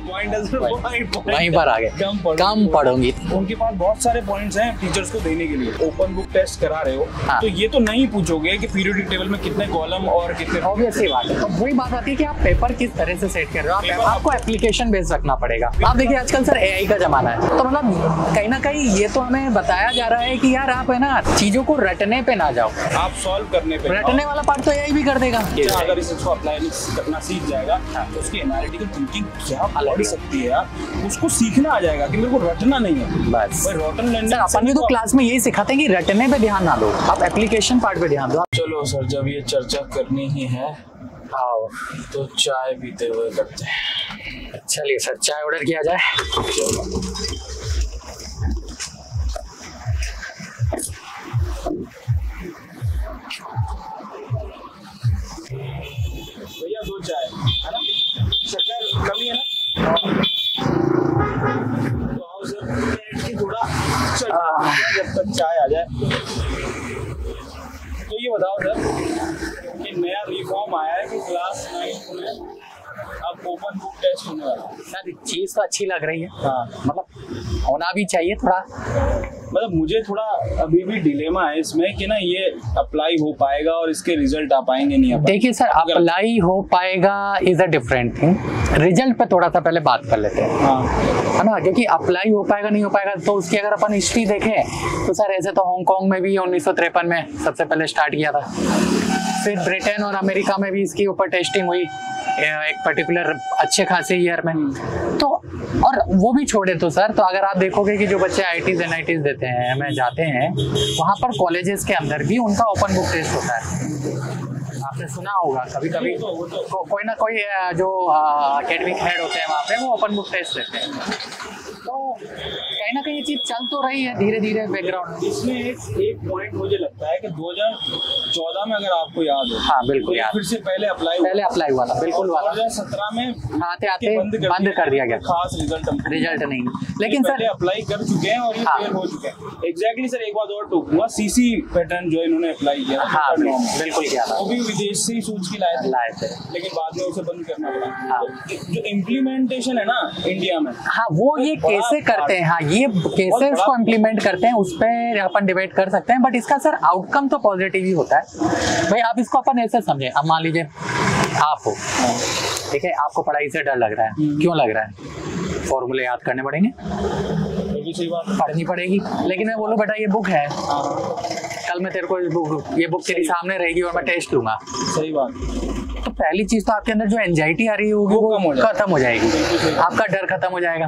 Point वहीं पर आ गए, कम पढ़ूंगी। उनके पास बहुत सारे पॉइंट्स हैं टीचर्स को देने के लिए। ओपन बुक टेस्ट करा रहे हो हाँ। तो ये तो नहीं पूछोगे कि पीरियोडिक टेबल में कितने कॉलम और कितने, ऑब्वियसली बात है। तो वही बात आती है कि आप पेपर किस तरह से सेट कर रहे हो, आपको एप्लीकेशन बेस्ड रखना पड़ेगा। आप देखिए आजकल सर एआई का जमाना है, तो मतलब कहीं ना कहीं ये तो हमें बताया जा रहा है कि यार आप है ना चीजों को रटने पे ना जाओ, आप सॉल्व करने पे, रटने वाला पार्ट तो एआई भी कर देगा। अगर इसको अप्लाई करना सीख जाएगा तो उसकी एनालिटिकल थिंकिंग क्या बढ़ सकती है, उसको सीखना आ जाएगा कि मेरे को रटना नहीं है बस। सर अपन भी तो क्लास में यही सिखाते हैं कि रटने पे ध्यान ना दो, आप एप्लीकेशन पार्ट पे ध्यान दो। चलो सर, जब ये चर्चा करनी ही है आओ तो चाय पीते हुए करते हैं। चलिए सर चाय ऑर्डर किया जाए। भैया 2 चाय है ना, शक्कर कमी है ना, तो आओ सर बैठ के थोड़ा जब तक चाय आ जाए। तो ये बताओ सर कि नया रिफॉर्म आया है कि क्लास 9 में अब ओपन बुक टेस्ट होने वाला है। सर चीज तो अच्छी लग रही है, हाँ मतलब होना भी चाहिए थोड़ा। मतलब मुझे थोड़ा अभी भी डिलेमा है इसमें कि ना ये अप्लाई हो पाएगा और इसके रिजल्ट आ पाएंगे नहीं आ पाएंगे। देखिए सर अप्लाई हो पाएगा is a different thing, result पे थोड़ा सा पहले बात कर लेते हैं हाँ। है ना, क्योंकि अप्लाई हो पाएगा नहीं हो पाएगा तो उसकी अगर अपन हिस्ट्री देखें तो सर ऐसे तो हांगकांग में भी 1953 में सबसे पहले स्टार्ट किया था, फिर ब्रिटेन और अमेरिका में भी इसकी ऊपर टेस्टिंग हुई एक पर्टिकुलर अच्छे खासे ईयर में। तो और वो भी छोड़े तो सर, तो अगर आप देखोगे कि जो बच्चे आईटीज एनआईटीज देते हैं हमें जाते हैं वहाँ पर कॉलेजेस के अंदर भी उनका ओपन बुक टेस्ट होता है। आपने सुना होगा कभी कभी कोई ना कोई जो एकेडमिक हेड होते हैं वहाँ पे वो ओपन बुक टेस्ट देते हैं। तो कहीं ना कहीं ये चीज चल तो रही है धीरे धीरे बैकग्राउंड में। इसमें एक पॉइंट मुझे लगता है कि 2014 में अगर आपको याद हो, हाँ बिल्कुल याद, फिर से पहले अप्लाई हुआ था बिल्कुल, 2017 में आते बंद कर दिया गया, खास रिजल्ट नहीं। लेकिन सर अप्लाई कर चुके हैं और ये फेल हो चुके हैं। एग्जैक्टली सर एक बात और टोकूंगा, सीसी पैटर्न जो इन्होंने अप्लाई किया हाँ बिल्कुल किया था, वो भी विदेश से ही सोच के लाए थे लेकिन बाद में उसे बंद करना पड़ा। तो जो इम्प्लीमेंटेशन है ना इंडिया में, हाँ वो ये कैसे करते हैं, हाँ ये कैसे उसको इम्प्लीमेंट करते हैं उस पर अपन डिबेट कर सकते हैं, बट इसका सर आउटकम तो पॉजिटिव ही होता है भाई। आप इसको अपन ऐसे समझे, अब मान लीजिए आप हो ठीक है, आपको पढ़ाई से डर लग रहा है, क्यों लग रहा है, फॉर्मूले याद करने पड़ेंगे, पढ़नी पड़ेगी, लेकिन मैं बोलूं बेटा ये बुक है, कल मैं तेरे को ये बुक तेरे सामने रहेगी और मैं टेस्ट लूंगा, सही बात। तो पहली चीज तो आपके अंदर जो एंजाइटी आ रही होगी वो खत्म हो जाएगी, आपका डर खत्म हो जाएगा।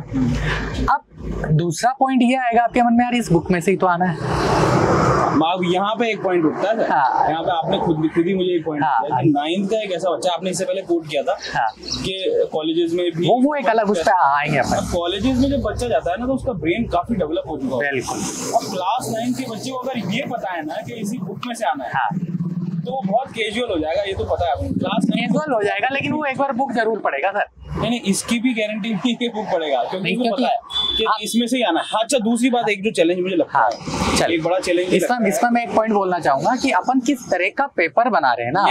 अब दूसरा पॉइंट ये आएगा आपके मन में, यार इस बुक में से ही तो आना है। यहाँ पे एक पॉइंट उठता है, हाँ। यहाँ पे आपने खुद ही मुझे एक पॉइंट दिया कि 9th का एक ऐसा बच्चा, आपने इससे पहले कोट किया था कि कॉलेजेस में भी वो एक अलग उस पे आएंगे अपन। कॉलेजेस में जब बच्चा जाता है ना तो उसका ब्रेन काफी डेवलप हो चुका है बिल्कुल। अब क्लास 9 के बच्चे को अगर ये पता है ना कि इसी बुक में से आना है तो वो बहुत कैजुअल हो जाएगा, ये तो पता है आपको, क्लास कैजुअल हो जाएगा, लेकिन वो एक बार बुक जरूर पढ़ेगा सर। नहीं इसकी भी गारंटी नहीं है बुक पड़ेगा, क्योंकि उसको पता है कि इसमें से ही आना है। अच्छा दूसरी बात, एक जो चैलेंज मुझे लगता है, चल एक बड़ा चैलेंज इसमें मैं एक पॉइंट बोलना चाहूंगा कि अपन किस तरह का पेपर बना रहे हैं ना,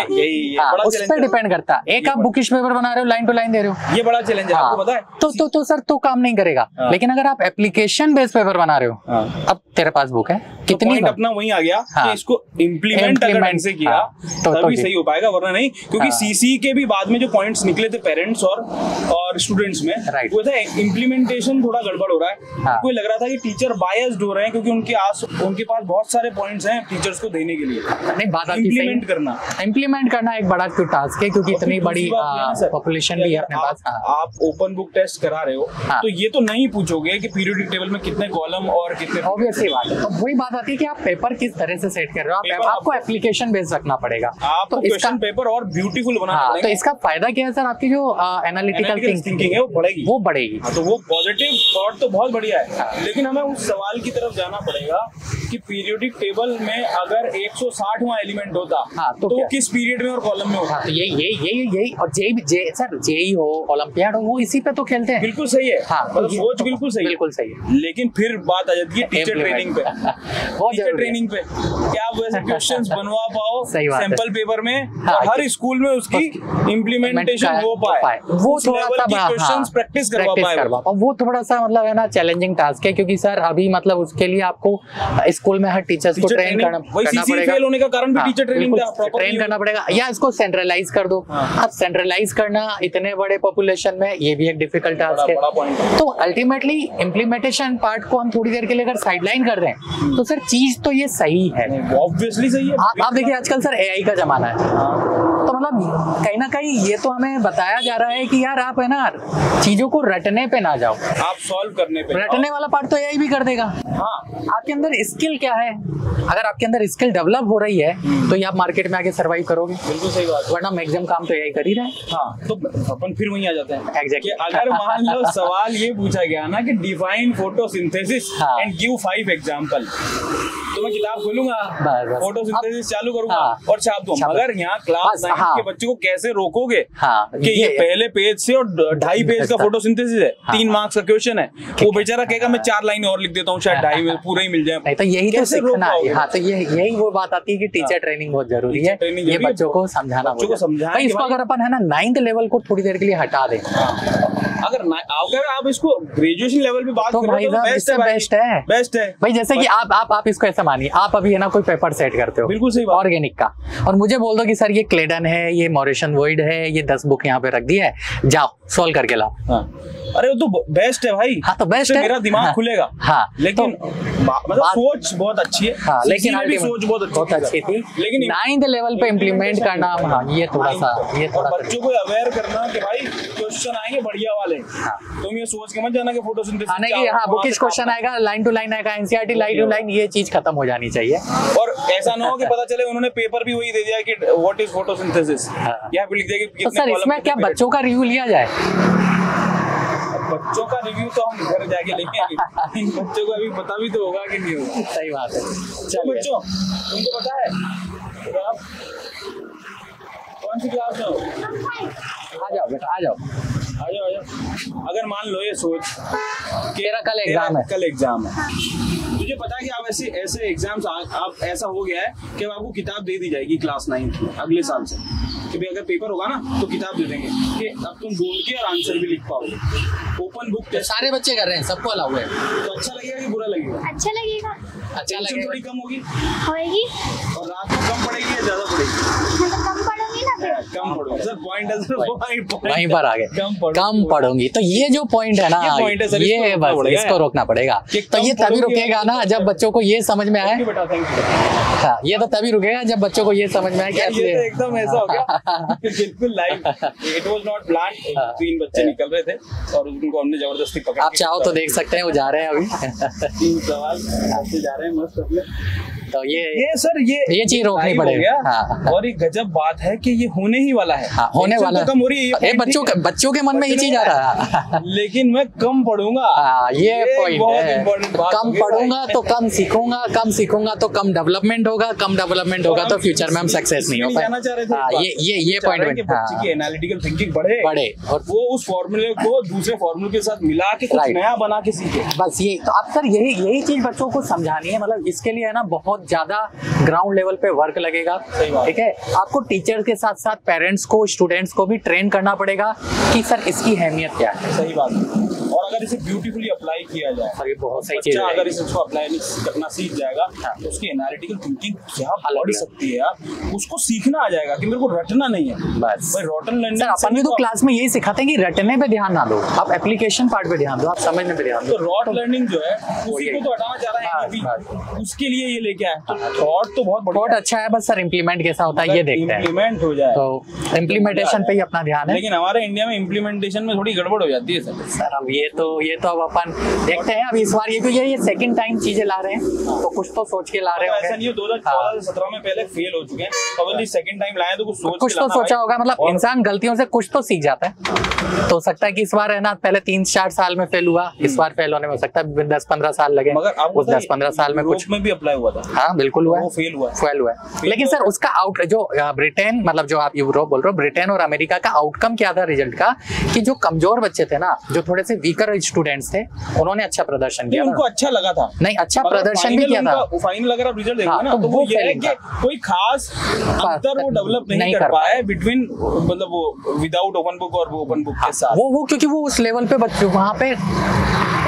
उस पर डिपेंड करता है। एक आप बुकिश पेपर बना रहे हो, लाइन टू लाइन दे रहे हो, ये बड़ा चैलेंज है, आपको पता है, तो सर तो काम नहीं करेगा। लेकिन अगर आप एप्लीकेशन बेस्ड पेपर बना रहे हो, अब तेरे पास बुक है, कितनी अपना वही आ गया कि इसको इम्प्लीमेंट से किया तभी सही हो पाएगा, वरना नहीं। क्योंकि सीसी के भी बाद में जो पॉइंट्स निकले थे पेरेंट्स और स्टूडेंट्स में, वो था इम्प्लीमेंटेशन थोड़ा गड़बड़ हो रहा है। कोई लग रहा था कि टीचर बायस्ड हो रहे हैं क्योंकि उनके पास बहुत सारे पॉइंट्स हैं टीचर्स को देने के लिए। नहीं बात इम्प्लीमेंट करना एक बड़ा टास्क है, क्योंकि इतनी बड़ी पॉपुलेशन भी है अपने पास। आप ओपन बुक टेस्ट करा रहे हो तो ये तो नहीं पूछोगे कि पीरियोडिक टेबल में कितने कॉलम और कितने, ऑब्वियसली बात है। तो वही बात आती है कि आप पेपर किस तरह से सेट कर रहे हो, आपको एप्लीकेशन बेस्ड रखना पड़ेगा, आपको क्वेश्चन पेपर और ब्यूटीफुल बनाना पड़ेगा। तो इसका फायदा क्या है सर, आपकी जो एनालिटिकल थिंकिंग है वो बढ़ेगी। तो वो पॉजिटिव थॉट तो बहुत बढ़िया है, लेकिन हमें उस सवाल की तरफ जाना पड़ेगा कि पीरियोडिक टेबल में अगर 160वां एलिमेंट होता तो किस पीरियड में और कॉलम में होता। तो यही और जेई हो ओलंपियाड हो, वो इसी पे तो खेलते हैं। बिल्कुल सही है, सोच बिल्कुल सही है, लेकिन फिर बात आ जाती है टीचर ट्रेनिंग पे। टीचर ट्रेनिंग पे, क्या आप वैसे क्वेश्चंस बनवा पाओ सैंपल पेपर में, हर स्कूल में उसकी इम्प्लीमेंटेशन हो पाए, वो थोड़ा सा क्वेश्चंस प्रैक्टिस करवा पाए, वो थोड़ा सा मतलब है ना चैलेंजिंग टास्क है, क्योंकि सर अभी मतलब उसके लिए आपको स्कूल में हर टीचर्स को ट्रेन करना पड़ेगा। फेल होने का कारण भी टीचर ट्रेनिंग ट्रेन करना पड़ेगा, या इसको सेंट्रलाइज कर दो। अब सेंट्रलाइज करना इतने बड़े पॉपुलेशन में ये भी एक डिफिकल्ट टास्क है। तो अल्टीमेटली इम्प्लीमेंटेशन पार्ट को हम थोड़ी देर के लिए अगर साइडलाइन कर दें तो सर चीज तो ये सही है, ऑब्वियसली सही है। आप देखिए आजकल सर एआई का जमाना है, तो मतलब कहीं ना कहीं ये तो हमें बताया जा रहा है कि यार आप है ना चीजों को रटने पे ना जाओ, आप सॉल्व करने पे। रटने वाला पार्ट तो एआई भी कर देगा। हाँ, आपके अंदर स्किल क्या है, अगर आपके अंदर स्किल डेवलप हो रही है तो ये आप मार्केट में आगे सर्वाइव करोगे। बिल्कुल सही बात, वरना मैक्सिमम काम तो एआई कर ही रहे हैं। हाँ, तो अपन फिर वहीं आ जाते हैं एग्जैक्टली। अगर मान लो सवाल ये पूछा गया ना कि define photosynthesis and give 5 example, तो मैं किताब खोलूंगा, फोटोसिंथेसिस चालू करूंगा और छाप दूंगा। मगर यहाँ क्लास 9 के बच्चे को कैसे रोकोगे कि ये पहले पेज से और 2.5 पेज का फोटोसिंथेसिस है, 3 मार्क्स का क्वेश्चन है, वो बेचारा कहेगा मैं 4 लाइन और लिख देता हूँ, शायद 2.5 में पूरा ही मिल जाए। तो यही तो सीखना है। हाँ, तो यही वो बात आती है कि टीचर ट्रेनिंग बहुत जरूरी है, ये बच्चों को समझाना। इसको अगर अपन है ना 9th लेवल को थोड़ी देर के लिए हटा दें, अगर आप इसको ग्रेजुएशन लेवल पे बात करो तो बेस्ट है भाई। जैसे कि आप इसको ऐसा मानिए, आप अभी है ना कोई पेपर सेट करते हो, बिल्कुल सही बात, ऑर्गेनिक का, और मुझे बोल दो कि सर ये क्लेडन है, ये मॉरिसन वोइड है, ये 10 बुक यहाँ पे रख दी है, जाओ सॉल्व करके लाओ। अरे वो तो बेस्ट है भाई। हाँ, तो बेस्ट है, मेरा दिमाग खुलेगा। हाँ, लेकिन मतलब सोच बहुत अच्छी है। हाँ, लेकिन सोच बहुत अच्छी थी, लेकिन 9th लेवल पे इम्प्लीमेंट करना, हाँ, ये थोड़ा बच्चों को अवेयर करना कि भाई क्वेश्चन आएंगे बढ़िया वाले, तुम ये सोच के मत जाना कि फोटोसिंथेसिस आने की, हाँ, बुकिश क्वेश्चन आएगा, लाइन टू लाइन आएगा, एनसीईआरटी लाइन टू लाइन, ये चीज खत्म हो जानी चाहिए। और ऐसा ना हो कि पता चले उन्होंने पेपर भी वही दे दिया कि व्हाट इज फोटोसिंथेसिस, यहाँ पे लिख दिया कि तो सर इसमें क्या बच्चों का रिव्यू लिया जाए? बच्चों का रिव्यू तो हम घर जाके लेंगे, बच्चों को अभी पता भी तो होगा कि नहीं होगा। सही बात है। चलो बच्चों, तुमको पता है तो आप कौन सी क्लास में हो? आ जाओ बेटा, आ जाओ। अगर मान लो ये सोच तेरा कल एग्जाम है, तुझे पता है कि आप ऐसे एग्जाम्स आप ऐसा हो गया है कि आपको किताब दे दी जाएगी क्लास 9 में अगले साल से, कि भाई अगर पेपर होगा ना तो किताब दे देंगे कि अब तुम बोल के और आंसर भी लिख पाओगे। ओपन बुक टेस्ट सारे बच्चे कर रहे हैं, सबको अलाउ है। तो अच्छा लगेगा कि बुरा लगेगा? अच्छा लगेगा। अच्छा लगेगा, थोड़ी कम होगी और रात में कम पड़ेगी या ज्यादा पड़ेगी? तो कम पढ़ूंगी ना फिर। कम पढ़ूंगी सर, पॉइंट वहीं पर आ गए, कम पढ़ूंगी। तो ये जो पॉइंट है ना, ये बस इसको रोकना पड़ेगा। तो ये तभी रुकेगा ना जब बच्चों को ये समझ में आए। हाँ, ये तो तभी रुकेगा जब बच्चों को ये समझ में आए कि एकदम ऐसा हो गया बिल्कुल live, it was not plan. 3 बच्चे निकल रहे थे और उनको हमने जबरदस्ती पकड़ा। आप चाहो तो देख सकते हैं, वो जा रहे हैं अभी 3 सवाल जा रहे हैं मस्त अपने। तो ये सर ये चीज रोकनी पड़ेगी। हाँ। और एक गजब बात है कि ये होने ही वाला है। हाँ, होने वाला कम हो रही है, बच्चों के मन में ये चीज आ रहा है लेकिन मैं कम पढ़ूंगा। ये पॉइंट है, कम पढ़ूंगा तो कम सीखूंगा, कम सीखूंगा तो कम डेवलपमेंट होगा, कम डेवलपमेंट होगा तो फ्यूचर में हम सक्सेस नहीं हो पाए। ये पॉइंट बच्चे की एनालिटिकल थिंकिंग बढ़े और वो उस फॉर्मूले को दूसरे फॉर्मूले के साथ मिला के कुछ नया बना के सीखे। बस ये तो अब सर यही चीज बच्चों को समझानी है। मतलब इसके लिए है ना बहुत ज्यादा ग्राउंड लेवल पे वर्क लगेगा। ठीक है, आपको टीचर के साथ साथ पेरेंट्स को, स्टूडेंट्स को भी ट्रेन करना पड़ेगा कि सर इसकी अहमियत क्या है। सही बात है। और अगर इसे ब्यूटीफुली अप्लाई किया जाए, सर ये बहुत सही चीज है। अगर इसको अप्लाई करना सीख जाएगा तो उसकी एनालिटिकल थिंकिंग क्या बढ़ सकती है यार, उसको सीखना आ जाएगा कि मेरे को रटना नहीं है। बस भाई रटन लर्निंग सर अपन भी तो क्लास में यही सिखाते हैं कि रटने पे ध्यान ना दो, आप एप्लीकेशन पार्ट पे ध्यान दो, आप समझने पे ध्यान दो। तो रॉट लर्निंग जो है उसी को तो हटाना चाह रहा है अभी, उसके लिए ये लेके आए। थॉट तो बहुत अच्छा है, बस सर इम्प्लीमेंट कैसा होता है ये देखते हैं। इम्प्लीमेंट हो जाए तो इम्प्लीमेंटेशन पे ही अपना ध्यान है। लेकिन हमारे इंडिया में इम्प्लीमेंटेशन में थोड़ी गड़बड़ हो जाती है सर। अब ये तो अब अपन देखते हैं। अब इस बार ये सेकंड टाइम चीजें ला रहे हैं तो कुछ तो सोच के ला रहे हैं। ऐसा नहीं है 2014 से 17 में पहले फेल हो चुके हैं, अब सेकंड टाइम लाए तो कुछ तो सोचा होगा। मतलब इंसान गलतियों से कुछ तो सीख जाता है। तो हो सकता है कि इस बार है ना, पहले 3-4 साल में फेल हुआ, इस बार फेल होने में हो सकता है 10-15 साल लगे। मगर उस 10-15 साल में कुछ में भी अप्लाई हुआ था। हाँ बिल्कुल हुआ, वो फेल हुआ है। लेकिन सर उसका आउट जो ब्रिटेन, मतलब जो आप यूरोप बोल रहे हो, ब्रिटेन और अमेरिका का आउटकम क्या था रिजल्ट का, कि जो कमजोर बच्चे थे ना, जो थोड़े से वीकर स्टूडेंट्स थे, उन्होंने अच्छा प्रदर्शन किया, उनको अच्छा लगा था, नहीं अच्छा प्रदर्शन भी किया था। फाइनल अगर आप रिजल्ट देखोगे ना, तो वो ये है कि कोई खास अंतर वो डेवलप नहीं कर पाया बिटवीन, मतलब वो विदाउट ओपन बुक और वो ओपन बुक के साथ, वो क्योंकि वो उस लेवल पे बच्चे वहाँ पे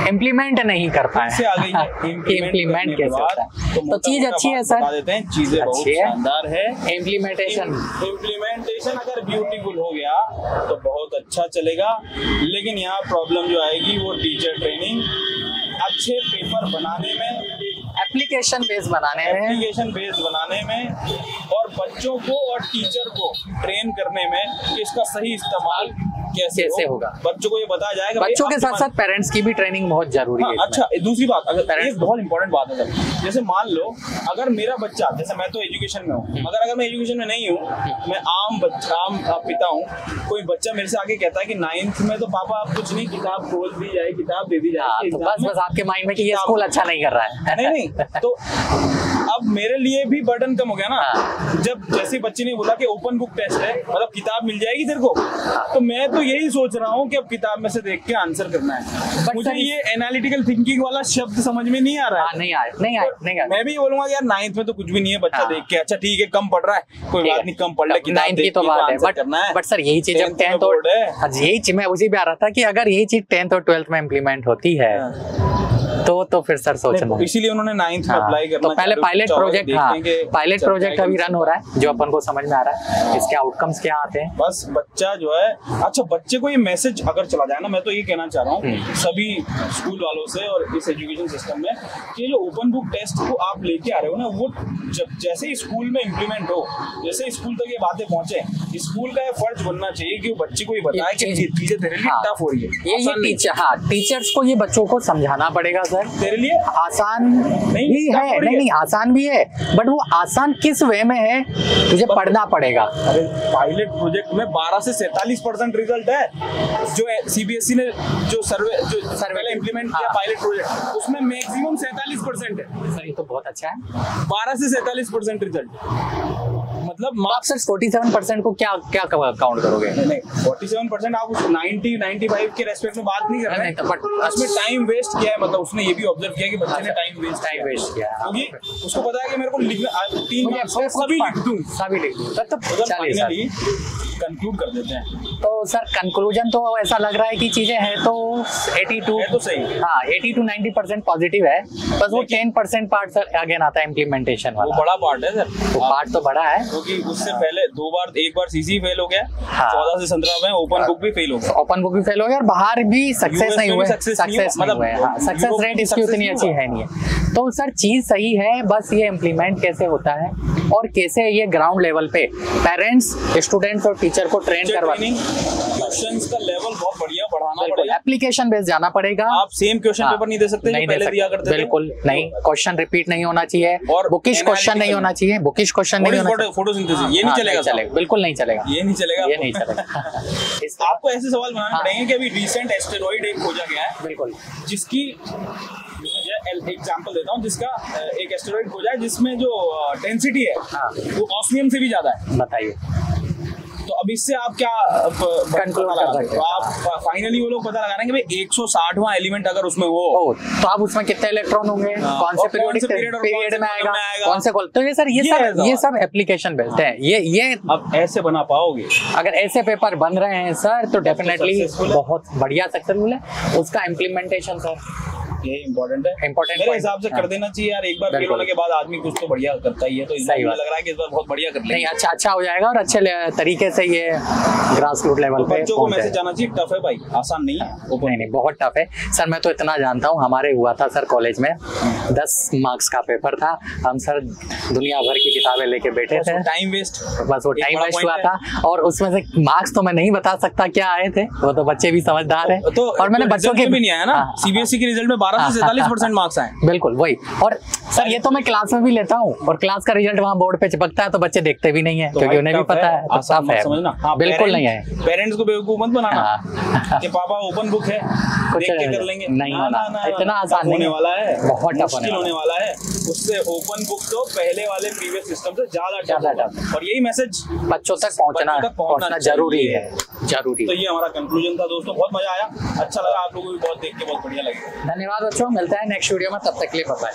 इम्प्लीमेंट नहीं कर पाए। इम्प्लीमेंट कैसे होता है, तो चीज अच्छी है सर, बता देते हैं, चीजें बहुत शानदार है। इम्प्लीमेंटेशन अगर ब्यूटीफुल हो गया तो बहुत अच्छा चलेगा, लेकिन यहाँ प्रॉब्लम जो आएगी वो टीचर ट्रेनिंग, अच्छे पेपर बनाने में, एप्लीकेशन बेस बनाने में और बच्चों को और टीचर को ट्रेन करने में कि इसका सही इस्तेमाल कैसे होगा, बच्चों को ये बताया जाएगा। बच्चों के साथ साथ पेरेंट्स की भी ट्रेनिंग बहुत जरूरी है। अच्छा, दूसरी बात, अगर एक बहुत इंपॉर्टेंट बात है सर, जैसे मान लो अगर मेरा बच्चा, जैसे मैं तो एजुकेशन में हूँ, मगर अगर मैं एजुकेशन में नहीं हूँ, मैं आम पिता हूँ, कोई बच्चा मेरे से आके कहता है कि 9th में तो पापा आप कुछ नहीं, किताब खोल दी जाए, किताब दे दी जाए, तो बस आपके माइंड में कि ये स्कूल अच्छा नहीं कर रहा है। नहीं, तो अब मेरे लिए भी बर्डन कम हो गया ना, जब जैसे बच्चे ने बोला कि ओपन बुक टेस्ट है, मतलब किताब मिल जाएगी तेरे को, तो मैं तो यही सोच रहा हूँ कि अब किताब में से देख के आंसर करना है। मुझे ये एनालिटिकल थिंकिंग वाला शब्द समझ में नहीं आ रहा है। नहीं आया। मैं भी बोलूंगा यार 9th में तो कुछ भी नहीं है, बच्चा देख के अच्छा ठीक है, कम पढ़ रहा है, कोई बात नहीं, कम पढ़ ले, किताब 9th की तो बात है, बट सर यही चीज जब 10th और यही चीज मैं उसी पे आ रहा था कि अगर यही चीज 10th और 12th में इम्प्लीमेंट होती है तो फिर सर सोचना, इसीलिए उन्होंने 9th में अप्लाई करना। तो पहले पायलट प्रोजेक्ट अभी रन हो रहा है, जो अपन को समझ में आ रहा है, इसके आउटकम्स क्या आते हैं। बस बच्चा जो है, अच्छा बच्चे को ये मैसेज अगर चला जाए ना, मैं तो ये कहना चाह रहा हूँ सभी स्कूल वालों से और इस एजुकेशन सिस्टम में, कि जो ओपन बुक टेस्ट को आप लेके आ रहे हो ना, वो जब जैसे ही स्कूल में इम्प्लीमेंट हो, जैसे स्कूल तक ये बातें पहुंचे, स्कूल का ये फर्ज बनना चाहिए कि वो बच्चे को ये बताए कि चीजें तेरे लिए टफ हो रही है। टीचर्स को ये बच्चों को समझाना पड़ेगा सर, तेरे लिए आसान भी है, नहीं आसान भी है, बट वो आसान किस वे में है तुझे पढ़ना पड़ेगा। अरे पायलट प्रोजेक्ट में 12 से 47% रिजल्ट है, जो सीबीएसई ने जो सर्वे इम्प्लीमेंट किया पायलट प्रोजेक्ट, उसमें मैक्सिमम 47% है। सर ये तो बहुत अच्छा है, 12 से 47% रिजल्ट, मतलब आप सर 47% को क्या काउंट करोगे? नहीं 47% आप उस 90-95 के रेस्पेक्ट में बात नहीं कर रहे हैं, बट उसमें टाइम वेस्ट किया है, मतलब उसने ये भी ऑब्जर्व किया कि बच्चे ने टाइम वेस्ट किया, क्योंकि उसको पता है कि मेरे को लिखना 3 मार्क्स सभी लिख दूं, तब फाइनली कंक्लूड कर देते हैं। तो सर कंक्लूजन तो ऐसा लग रहा है कि चीजें हैं तो 82 है तो सही, हाँ 80-90% पॉजिटिव है, बस वो 10% पार्ट सर अगेन आता है इम्प्लीमेंटेशन वाला, वो बड़ा पार्ट है सर, वो पार्ट तो बड़ा है, क्योंकि उससे पहले एक बार सीसी फेल हो गया, 14 से 17 में ओपन बुक भी फेल हो गया, और बाहर भी सक्सेस नहीं हुए, सक्सेस रेट इसकी उतनी अच्छी है नहीं है। तो सर चीज सही है, बस ये इम्प्लीमेंट कैसे होता है और कैसे ये ग्राउंड लेवल पे पेरेंट्स, स्टूडेंट्स और टीचर को ट्रेन करवाते हैं, क्वेश्चंस का लेवल बहुत बढ़िया बढ़ाना पड़ेगा, एप्लीकेशन बेस जाना पड़ेगा। आप सेम क्वेश्चन पेपर नहीं दे सकते जो पहले दिया करते थे, बिल्कुल नहीं, क्वेश्चन रिपीट नहीं होना चाहिए और बुकिश क्वेश्चन नहीं होना चाहिए, बुकिश क्वेश्चन नहीं होना चाहिए, फोटोसिंथेसिस ये नहीं चलेगा, बिल्कुल नहीं चलेगा, ये नहीं चलेगा। आपको ऐसे सवाल बनाने पड़ेंगे कि अभी रिसेंट एस्टेरॉइड एक खोजा गया है, बिल्कुल, जिसकी एग्जांपल देता हूँ, जिसका एक एस्टेरॉइड खोजा है जिसमें जो डेंसिटी है वो ऑस्मियम से भी ज्यादा है। बताइए, तो अब इससे आप क्या कंक्लूड कर सकते हैं? आप फाइनली वो लोग पता लगा रहे हैं कि भाई 160वां एलिमेंट अगर उसमें हो तो आप उसमें कितने इलेक्ट्रॉन होंगे, कौन से पीरियड में आएगा, कौन से तो ये सब एप्लीकेशन बेस्ड है। ये अब ऐसे बना पाओगे, अगर ऐसे पेपर बन रहे हैं सर तो डेफिनेटली बहुत बढ़िया सक्सेसफुल है, उसका इम्प्लीमेंटेशन सर ये इम्पोर्टेंट है, मेरे हिसाब से कर देना चाहिए यार, एक बार फेल होने के बाद आदमी कुछ तो बढ़िया करता ही है, तो इसलिए लग रहा है कि इस बार बहुत बढ़िया कर लेंगे। नहीं अच्छा हो जाएगा और अच्छे तरीके से ये ग्रास रूट लेवल पे बच्चों को मैसेज जाना चाहिए, टफ है भाई, आसान नहीं है। नहीं बहुत टफ है सर, मैं तो इतना जानता हूँ, हमारे हुआ था सर कॉलेज में 10 मार्क्स का पेपर था, हम सर दुनिया भर की किताबें लेके बैठे थे, टाइम वेस्ट, बस वो टाइम वेस्ट हुआ था, और उसमें से मार्क्स तो मैं नहीं बता सकता क्या आए थे, वो तो बच्चे भी समझदार है, और मैंने बच्चों के भी नहीं आया ना, सीबीएसई के रिजल्ट में 12 से 47% मार्क्स आए। बिल्कुल वही। और सर ये तो मैं क्लास में भी लेता हूँ और क्लास का रिजल्ट वहाँ बोर्ड पे चिपकता है तो बच्चे देखते भी नहीं है, क्योंकि उन्हें भी पता है। तो साफ है, समझना। बिल्कुल नहीं है। पेरेंट्स को बेवकूफ मत बनाना कि पापा ओपन बुक है कुछ देख के कर लेंगे, नहीं होना, इतना आसान होने वाला है, बहुत टफ होने वाला है। उससे ओपन बुक तो पहले वाले प्रीवियस सिस्टम से ज्यादा टफ, और यही मैसेज बच्चों तक पहुंचना जरूरी है, जरूरी। तो ये हमारा कंक्लूजन था दोस्तों, बहुत मजा आया, अच्छा लगा, आप लोगों को भी बहुत देख के बहुत बढ़िया लगा। धन्यवाद बच्चों, मिलते हैं नेक्स्ट वीडियो में, तब तक के लिए बाय बाय।